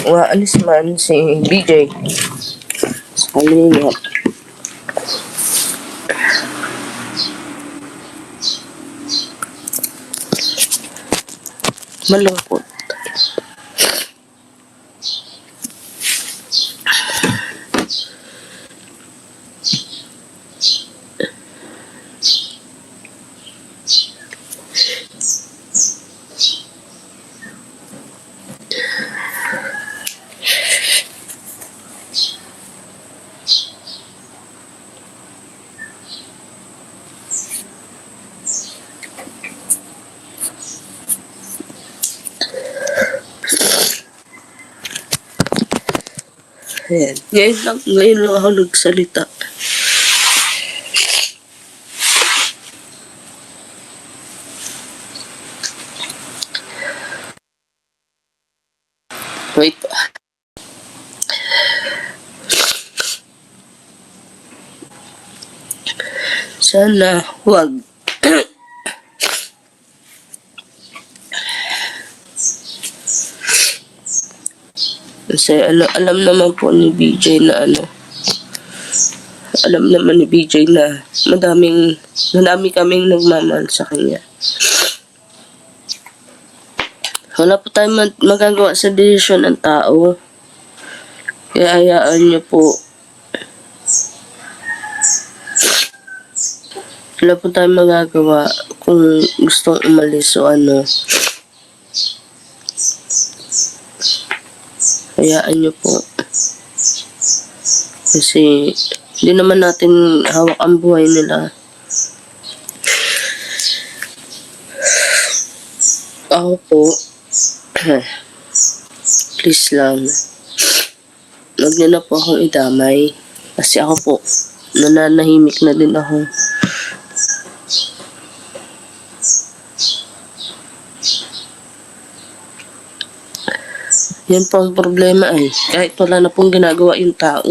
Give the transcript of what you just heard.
Umaalis man si BJ sa kalingap. Malungkot. Ayan. Ngayon lang ako nagsalita. Wait. Sana wag. Kasi alam naman po ni BJ na alam naman ni BJ na madami kaming nagmamahal sa kanya. Wala po tayong magagawa sa desisyon ng tao. Kaya hayaan niyo po. Wala po tayong magagawa kung gustong umalis o ano. Hayaan niyo po. Kasi hindi naman natin hawak ang buhay nila. Ako po, please lang, huwag niyo na po akong idamay. Kasi ako po, nananahimik na din ako. Yan po ang problema ay, kahit wala na pong ginagawa yung tao.